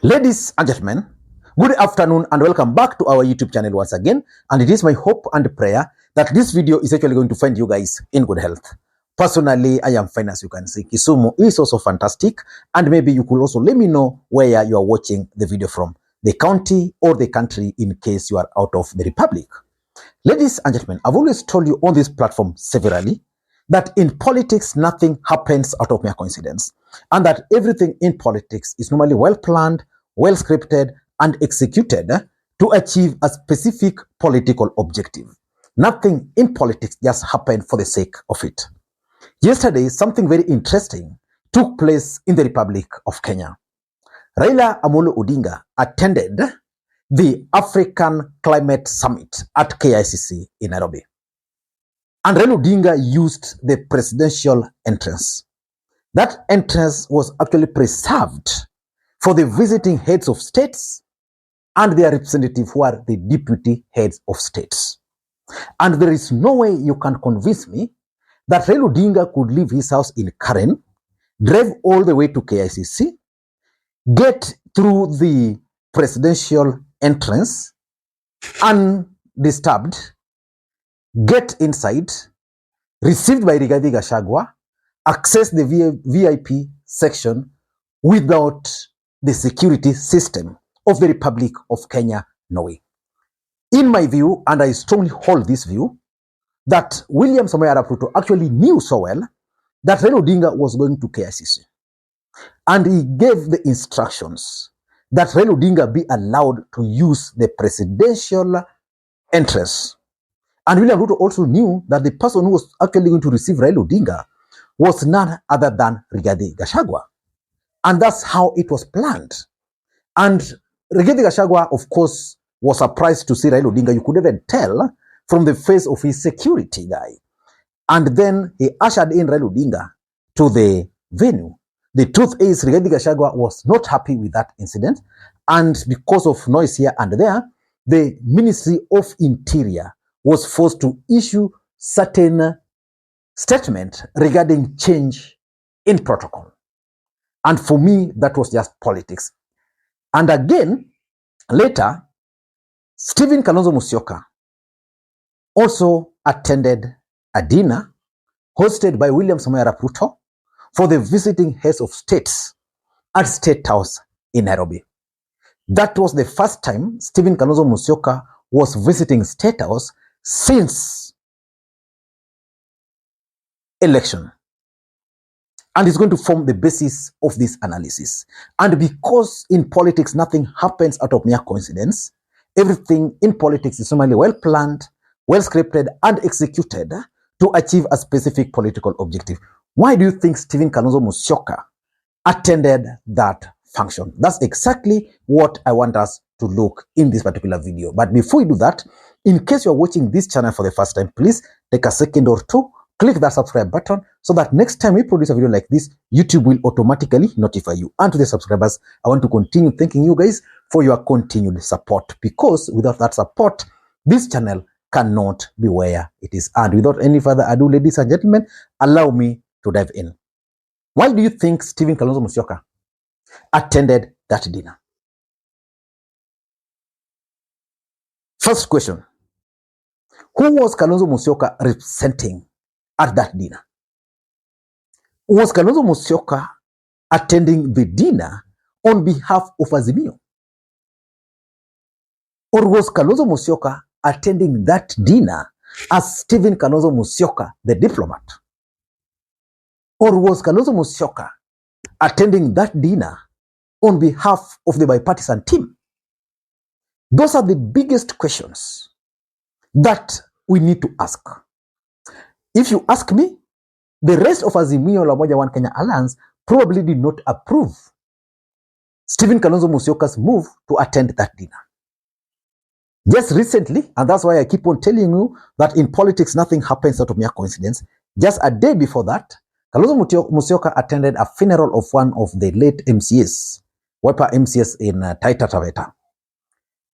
Ladies and gentlemen, good afternoon and welcome back to our YouTube channel once again. And it is my hope and prayer that this video is actually going to find you guys in good health. Personally, I am fine, as you can see. Kisumu is also fantastic, and maybe you could also let me know where you are watching the video from, the county or the country, in case you are out of the republic. Ladies and gentlemen, I've always told you on this platform severally that in politics, nothing happens out of mere coincidence, and that everything in politics is normally well planned, well scripted, and executed to achieve a specific political objective. Nothing in politics just happened for the sake of it. Yesterday, something very interesting took place in the Republic of Kenya. Raila Odinga attended the African Climate Summit at KICC in Nairobi. And Raila Odinga used the presidential entrance. That entrance was actually preserved for the visiting heads of states and their representatives, who are the deputy heads of states. And there is no way you can convince me that Raila Odinga could leave his house in Karen, drive all the way to KICC, get through the presidential entrance undisturbed, get inside, received by Rigathi Gachagua, access the VIP section without the security system of the Republic of Kenya knowing. In my view, and I strongly hold this view, that William Samoei Arap Ruto actually knew so well that Raila Odinga was going to KICC. And he gave the instructions that Raila Odinga be allowed to use the presidential entrance. And William Ruto also knew that the person who was actually going to receive Raila Odinga was none other than Rigathi Gachagua. And that's how it was planned. And Rigathi Gachagua, of course, was surprised to see Raila Odinga. You could even tell from the face of his security guy. And then he ushered in Raila Odinga to the venue. The truth is, Rigathi Gachagua was not happy with that incident. And because of noise here and there, the Ministry of Interior was forced to issue certain statement regarding change in protocol. And for me, that was just politics. And again, later, Stephen Kalonzo Musyoka also attended a dinner hosted by William Samoei Arap Ruto for the visiting heads of states at State House in Nairobi. That was the first time Stephen Kalonzo Musyoka was visiting State House since election. And it's going to form the basis of this analysis. And because in politics nothing happens out of mere coincidence, everything in politics is normally well planned, well scripted, and executed to achieve a specific political objective. Why do you think Stephen Kalonzo Musyoka attended that function? That's exactly what I want us to look in this particular video. But before we do that, in case you're watching this channel for the first time, please take a second or two, click that subscribe button so that next time we produce a video like this, YouTube will automatically notify you. And to the subscribers, I want to continue thanking you guys for your continued support, because without that support, this channel cannot be where it is. And without any further ado, ladies and gentlemen, allow me to dive in. Why do you think Stephen Kalonzo Musyoka attended that dinner? First question, who was Kalonzo Musyoka representing at that dinner? Was Kalonzo Musyoka attending the dinner on behalf of Azimio? Or was Kalonzo Musyoka attending that dinner as Stephen Kalonzo Musyoka, the diplomat? Or was Kalonzo Musyoka attending that dinner on behalf of the bipartisan team? Those are the biggest questions that we need to ask. If you ask me, the rest of Azimio la Umoja One Kenya Alliance probably did not approve Stephen Kalonzo Musyoka's move to attend that dinner. Just recently, and that's why I keep on telling you that in politics nothing happens out of mere coincidence, just a day before that, Kalonzo Musyoka attended a funeral of one of the late MCS, Wiper MCS in Taita Taveta.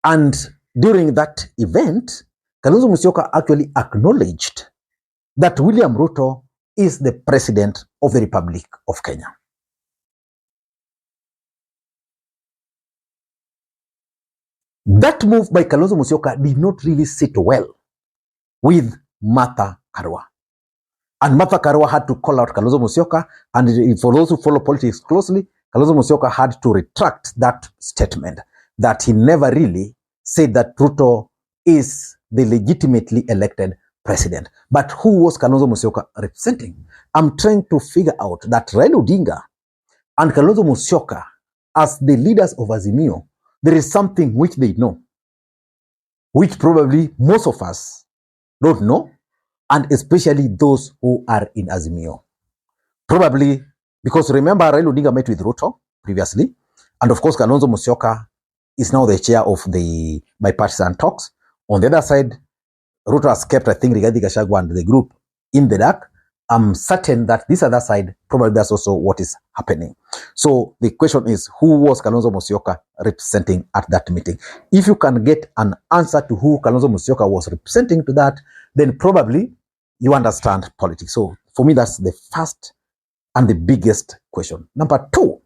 And during that event, Kalonzo Musyoka actually acknowledged that William Ruto is the president of the Republic of Kenya. That move by Kalonzo Musyoka did not really sit well with Martha Karua. And Martha Karua had to call out Kalonzo Musyoka, and for those who follow politics closely, Kalonzo Musyoka had to retract that statement that he never really said that Ruto is the legitimately elected president. But who was Kalonzo Musyoka representing? I'm trying to figure out that Raila Odinga and Kalonzo Musyoka, as the leaders of Azimio, there is something which they know, which probably most of us don't know, and especially those who are in Azimio. Probably because remember, Raila Odinga met with Ruto previously, and of course Kalonzo Musyoka is now the chair of the bipartisan talks. On the other side, Ruto has kept, I think, Rigathi Gachagua and the group in the dark. I'm certain that this other side, probably that's also what is happening. So the question is, who was Kalonzo Musyoka representing at that meeting? If you can get an answer to who Kalonzo Musyoka was representing to that, then probably you understand politics. So for me, that's the first and the biggest question. Number two,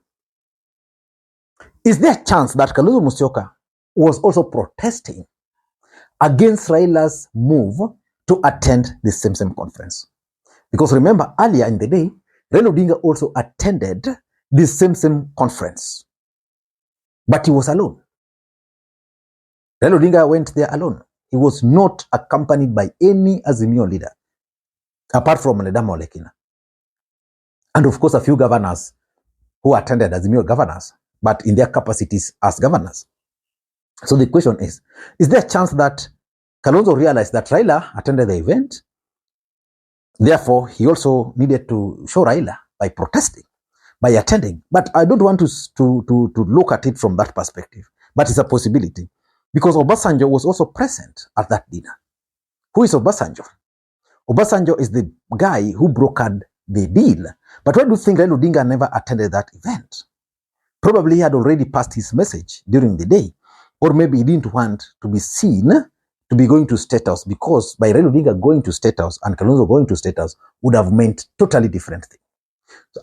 is there a chance that Kalonzo Musyoka was also protesting against Raila's move to attend the same conference? Because remember, earlier in the day, Raila Odinga also attended the same conference, but he was alone. Raila Odinga went there alone. He was not accompanied by any Azimio leader, apart from Ledama Olekina. And of course, a few governors who attended Azimio governors, but in their capacities as governors. So the question is there a chance that Kalonzo realized that Raila attended the event? Therefore, he also needed to show Raila by protesting, by attending. But I don't want to look at it from that perspective. But it's a possibility. Because Obasanjo was also present at that dinner. Who is Obasanjo? Obasanjo is the guy who brokered the deal. But why do you think Raila Odinga never attended that event? Probably he had already passed his message during the day. Or maybe he didn't want to be seen to be going to State House, because by Raila Odinga going to State House and Kalonzo going to State House would have meant totally different things.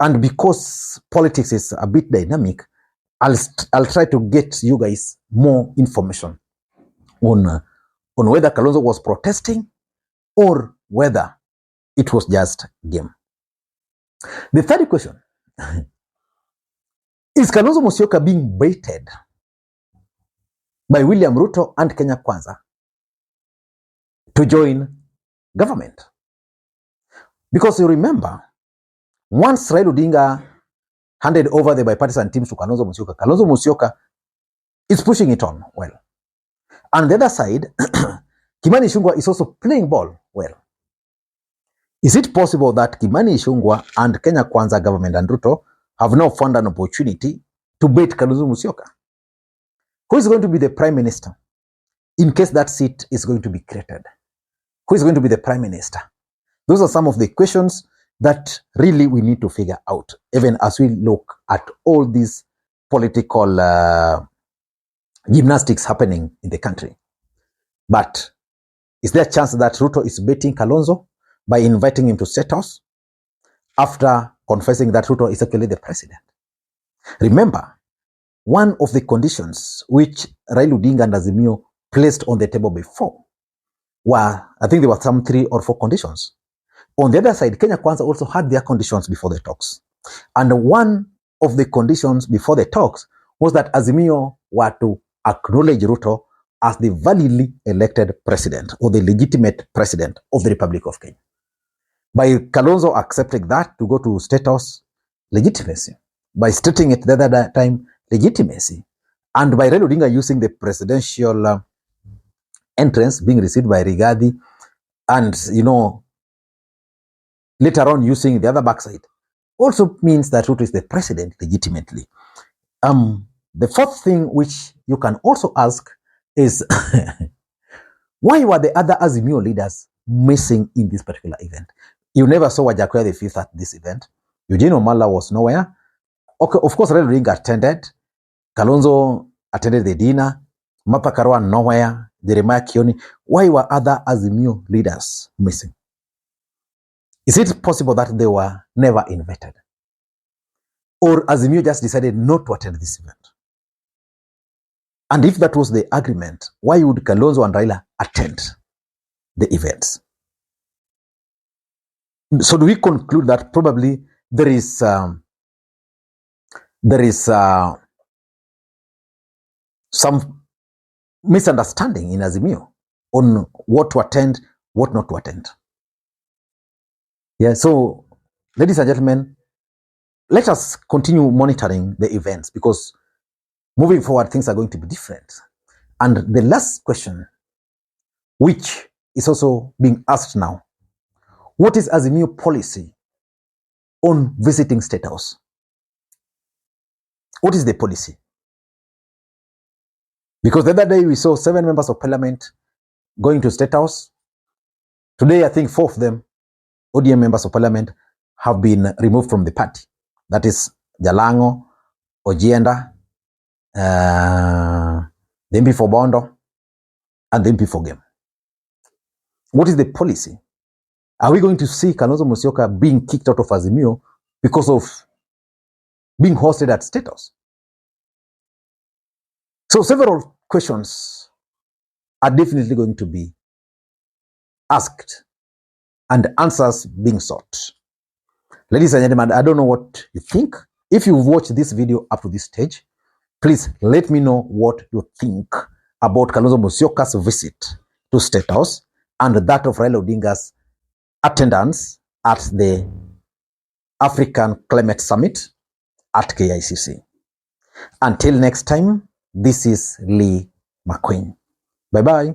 And because politics is a bit dynamic, I'll try to get you guys more information on whether Kalonzo was protesting or whether it was just game. The third question, is Kalonzo Musyoka being baited by William Ruto and Kenya Kwanza to join government? Because you remember, once Raila Odinga handed over the bipartisan teams to Kalonzo Musyoka is pushing it on well. On the other side, Kimani Ichung'wah is also playing ball well. Is it possible that Kimani Ichung'wah and Kenya Kwanza government and Ruto have now found an opportunity to bait Kalonzo Musyoka? Who is going to be the prime minister in case that seat is going to be created? Who is going to be the prime minister? Those are some of the questions that really we need to figure out, even as we look at all these political gymnastics happening in the country. But is there a chance that Ruto is baiting Kalonzo by inviting him to State House after confessing that Ruto is actually the president? Remember, one of the conditions which Raila Odinga and Azimio placed on the table before were, I think there were some 3 or 4 conditions. On the other side, Kenya Kwanza also had their conditions before the talks. And one of the conditions before the talks was that Azimio were to acknowledge Ruto as the validly elected president or the legitimate president of the Republic of Kenya. By Kalonzo accepting that to go to State House, legitimacy. By stating it the other time, legitimacy. And by Raila Odinga using the presidential entrance being received by Rigathi, and, later on using the other backside, also means that Ruto is the president legitimately. The fourth thing which you can also ask is, why were the other Azimio leaders missing in this particular event? You never saw Wajackoyah the fifth at this event. Eugene Wamalwa was nowhere. Okay, of course, Raila Odinga attended. Kalonzo attended the dinner. Martha Karua nowhere. Jeremiah Kioni. Why were other Azimio leaders missing? Is it possible that they were never invited? Or Azimio just decided not to attend this event? And if that was the agreement, why would Kalonzo and Raila attend the events? So do we conclude that probably there is some misunderstanding in Azimio on what to attend, what not to attend? Yeah, so ladies and gentlemen, let us continue monitoring the events, because moving forward, things are going to be different. And the last question, which is also being asked now, what is Azimio policy on visiting State House? What is the policy? Because the other day we saw 7 members of parliament going to State House. Today, I think 4 of them, ODM members of parliament, have been removed from the party. That is Jalango, Ojienda, the MP for Bondo, and the MP for Game. What is the policy? Are we going to see Kalonzo Musyoka being kicked out of Azimio because of being hosted at State House? So several questions are definitely going to be asked and answers being sought. Ladies and gentlemen, I don't know what you think. If you've watched this video up to this stage, please let me know what you think about Kalonzo Musyoka's visit to State House and that of Raila Odinga's attendance at the African Climate Summit at KICC. Until next time, this is Lee Makwiny. Bye-bye.